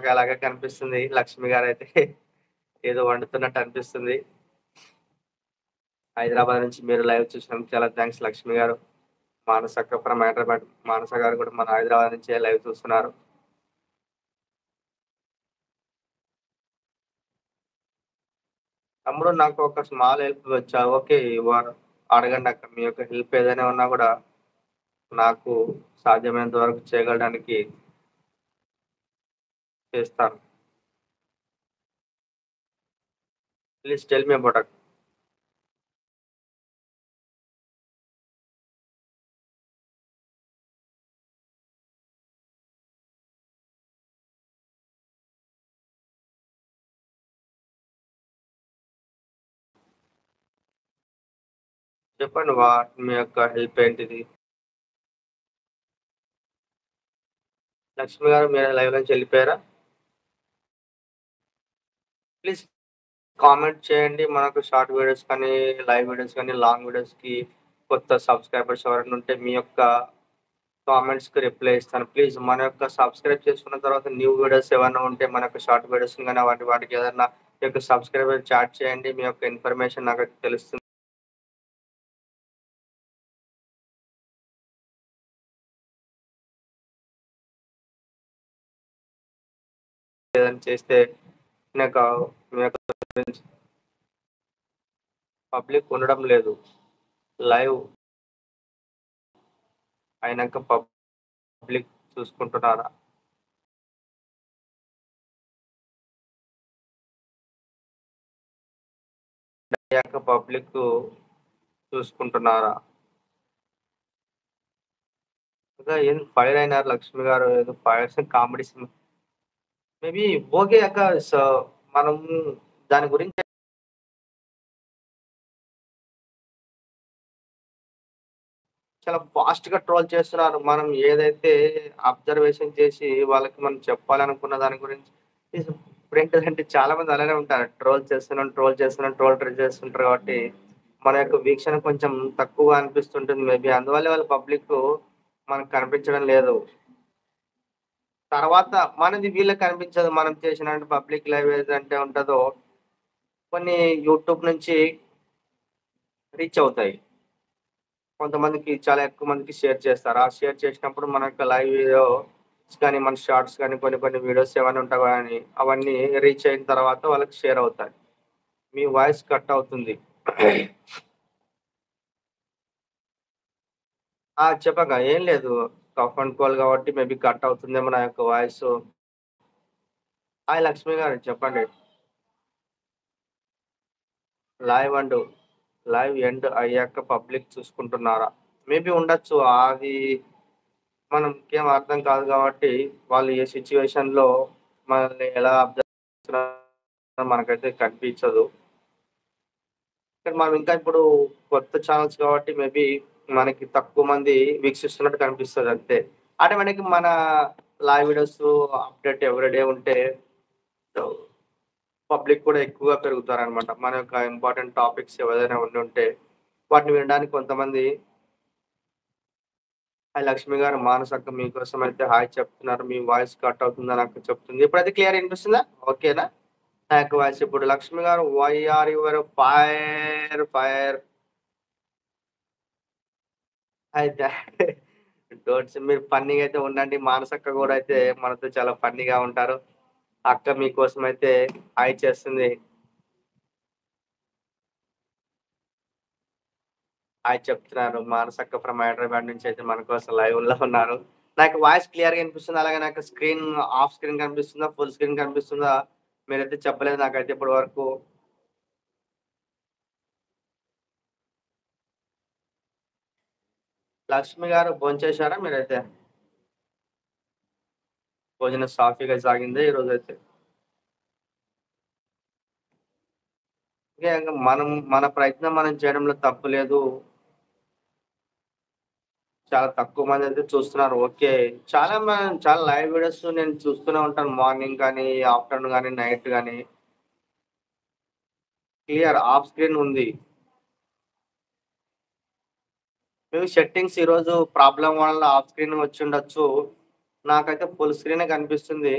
నాకు అలాగే కనిపిస్తుంది. లక్ష్మి గారైతే ఏదో వండుతున్నట్టు అనిపిస్తుంది. హైదరాబాద్ నుంచి మీరు లైవ్ చూసినందుకు చాలా థాంక్స్ లక్ష్మి గారు. మానసక్క ఫ్రమ్ హైదరాబాద్. మానస గారు కూడా మన హైదరాబాద్ నుంచే లైవ్ చూస్తున్నారు. తమ్ముడు నాకు ఒక స్మాల్ హెల్ప్ ఓకే. అడగండి అక్క. మీ యొక్క హెల్ప్ ఏదైనా ఉన్నా కూడా నాకు సాధ్యమైనంత వరకు చేయగలడానికి చేస్తాను. ప్లీజ్ టెల్ మీ అబౌట్ అక్క. చెప్పండి మీ యొక్క హెల్ప్ ఏంటిది? లక్ష్మి గారు మీరు లైవ్ నుంచి వెళ్ళిపోయారా? ప్లీజ్ కామెంట్ చేయండి. మనకు షార్ట్ వీడియోస్ కానీ, లైవ్ వీడియోస్ కానీ, లాంగ్ వీడియోస్‌కి కొత్త సబ్‌స్క్రైబర్స్ ఎవరైనా ఉంటే మీ యొక్క కామెంట్స్‌కి రిప్లై ఇస్తాను. ప్లీజ్ మన యొక్క సబ్‌స్క్రైబ్ చేసుకున్న తర్వాత న్యూ వీడియోస్ ఏవన్నా ఉంటే మన యొక్క షార్ట్ వీడియోస్‌ని గాని వాటికి ఏదన్నా మీ యొక్క సబ్‌స్క్రైబర్ చాట్ చేయండి. మీ యొక్క ఇన్ఫర్మేషన్ నాకైతే తెలుస్తుంది. ఏదైనా చేస్తే నాకు మీ యొక్క పబ్లిక్ ఉండడం లేదు. లైవ్ అయినంక పబ్లిక్ చూసుకుంటున్నారా? అయ్యాక పబ్లిక్ చూసుకుంటున్నారా? ఇంకా ఏం ఫైర్ అయినారు లక్ష్మి గారు. ఏదో fires comedy cinema maybe okay అక్క. సో, మనం దాని గురించి చాలా ఫాస్ట్‌గా ట్రోల్ చేస్తున్నారు. మనం ఏదైతే అబ్జర్వేషన్ చేసి వాళ్ళకి మనం చెప్పాలనుకున్న దాని గురించి ఇప్పుడేంటంటే చాలా మంది అలానే ఉంటారు. ట్రోల్ చేస్తుంటారు కాబట్టి మన యొక్క వీక్షణ కొంచెం తక్కువగా అనిపిస్తుంటుంది మేబీ. అందువల్లే వాళ్ళ పబ్లిక్కు మనకు కనిపించడం లేదు. తర్వాత మనది వీళ్ళకి కనిపించదు. మనం చేసినట్టు పబ్లిక్ లైవ్ ఏదంటే ఉంటదో కొన్ని యూట్యూబ్ నుంచి రీచ్ అవుతాయి. కొంతమందికి చాలా ఎక్కువ మందికి షేర్ చేస్తారు. ఆ షేర్ చేసినప్పుడు మన యొక్క లైవ్ వీడియోస్ కానీ, మన షార్ట్స్ కానీ కొన్ని వీడియోస్ ఏమైనా ఉంటాయి గానీ అవన్నీ రీచ్ అయిన తర్వాత వాళ్ళకి షేర్ అవుతాయి. మీ వాయిస్ కట్ అవుతుంది. చెప్పక్క. ఏం లేదు. కఫ్ అండ్ కోల్డ్ కాబట్టి మేబీ కట్ అవుతుందేమో నా యొక్క వాయిసు. హాయ్ లక్ష్మి గారు చెప్పండి. లైవ్ అండు లైవ్ ఎండ్ అయ్యాక పబ్లిక్ చూసుకుంటున్నారా? మేబీ ఉండొచ్చు. అది మనకేం అర్థం కాదు గాబట్టి, వాళ్ళు ఏ సిట్యుయేషన్‌లో మనల్ని ఎలా అబ్జర్వ్ చేస్తున్నారో మనకైతే కనిపించదు. కానీ మనం ఇంకా ఇప్పుడు కొత్త ఛానెల్స్ కాబట్టి మేబీ మనకి తక్కువ మంది వీక్షిస్తున్నట్టు కనిపిస్తది అంతే. ఆటోమేటిక్‌గా మన లైవ్ వీడియోస్ అప్డేట్ ఎవ్రీడే ఉంటే పబ్లిక్ కూడా ఎక్కువగా పెరుగుతారనమాట. మన యొక్క ఇంపార్టెంట్ టాపిక్స్ ఏవైనా ఉండుంటే వాటిని వినడానికి కొంతమంది హాయ్ లక్ష్మి గారు, మానసక్క మీకోసం అయితే హాయ్ చెప్తున్నారు. మీ వాయిస్ కట్ అవుతుందని అక్క చెప్తుంది. ఇప్పుడైతే క్లియర్ ఇనిపిస్తుందా? ఓకేనా? నా యొక్క వాయిస్ ఇప్పుడు లక్ష్మి గారు వై ఆర్ యువర్ ఫైర్ అయితే డోంట్స్ మీరు ఫన్నీగా అయితే ఉండండి. మానసక్క గూడా అయితే మనతో చాలా ఫన్నీగా ఉంటారు. అక్క మీకోసం అయితే హాయ్ చేస్తుంది. హాయ్ చెప్తున్నారు. మానసక్క ఫ్రమ్ హైదరాబాద్ నుంచి అయితే మన కోసం లైవ్‌లో ఉన్నారు. నాకు వాయిస్ క్లియర్‌గా ఇనిపిస్తుంది. అలాగే నాకు స్క్రీన్ హాఫ్ స్క్రీన్ కనిపిస్తుందా? ఫుల్ స్క్రీన్ కనిపిస్తుందా? మీరైతే చెప్పలేదు నాకైతే ఇప్పటి వరకు. లక్ష్మి గారు భోంచేశారా మీరైతే? భోజనం సాఫీగా సాగిందా ఈరోజైతే? ఇంక మన ప్రయత్నం మనం చేయడంలో తప్పు లేదు. చాలా తక్కువ మందైతే చూస్తున్నారు. ఓకే. చాలా లైవ్ వీడియోస్ నేను చూస్తూనే ఉంటాను. మార్నింగ్ గానీ, ఆఫ్టర్‌నూన్ గానీ, నైట్ గానీ. క్లియర్ ఆఫ్ స్క్రీన్ ఉంది. మేబీ సెట్టింగ్స్ ఈరోజు ప్రాబ్లమ్ వల్ల ఆఫ్ స్క్రీన్ వచ్చుండొచ్చు. నాకైతే ఫుల్ స్క్రీనే కనిపిస్తుంది.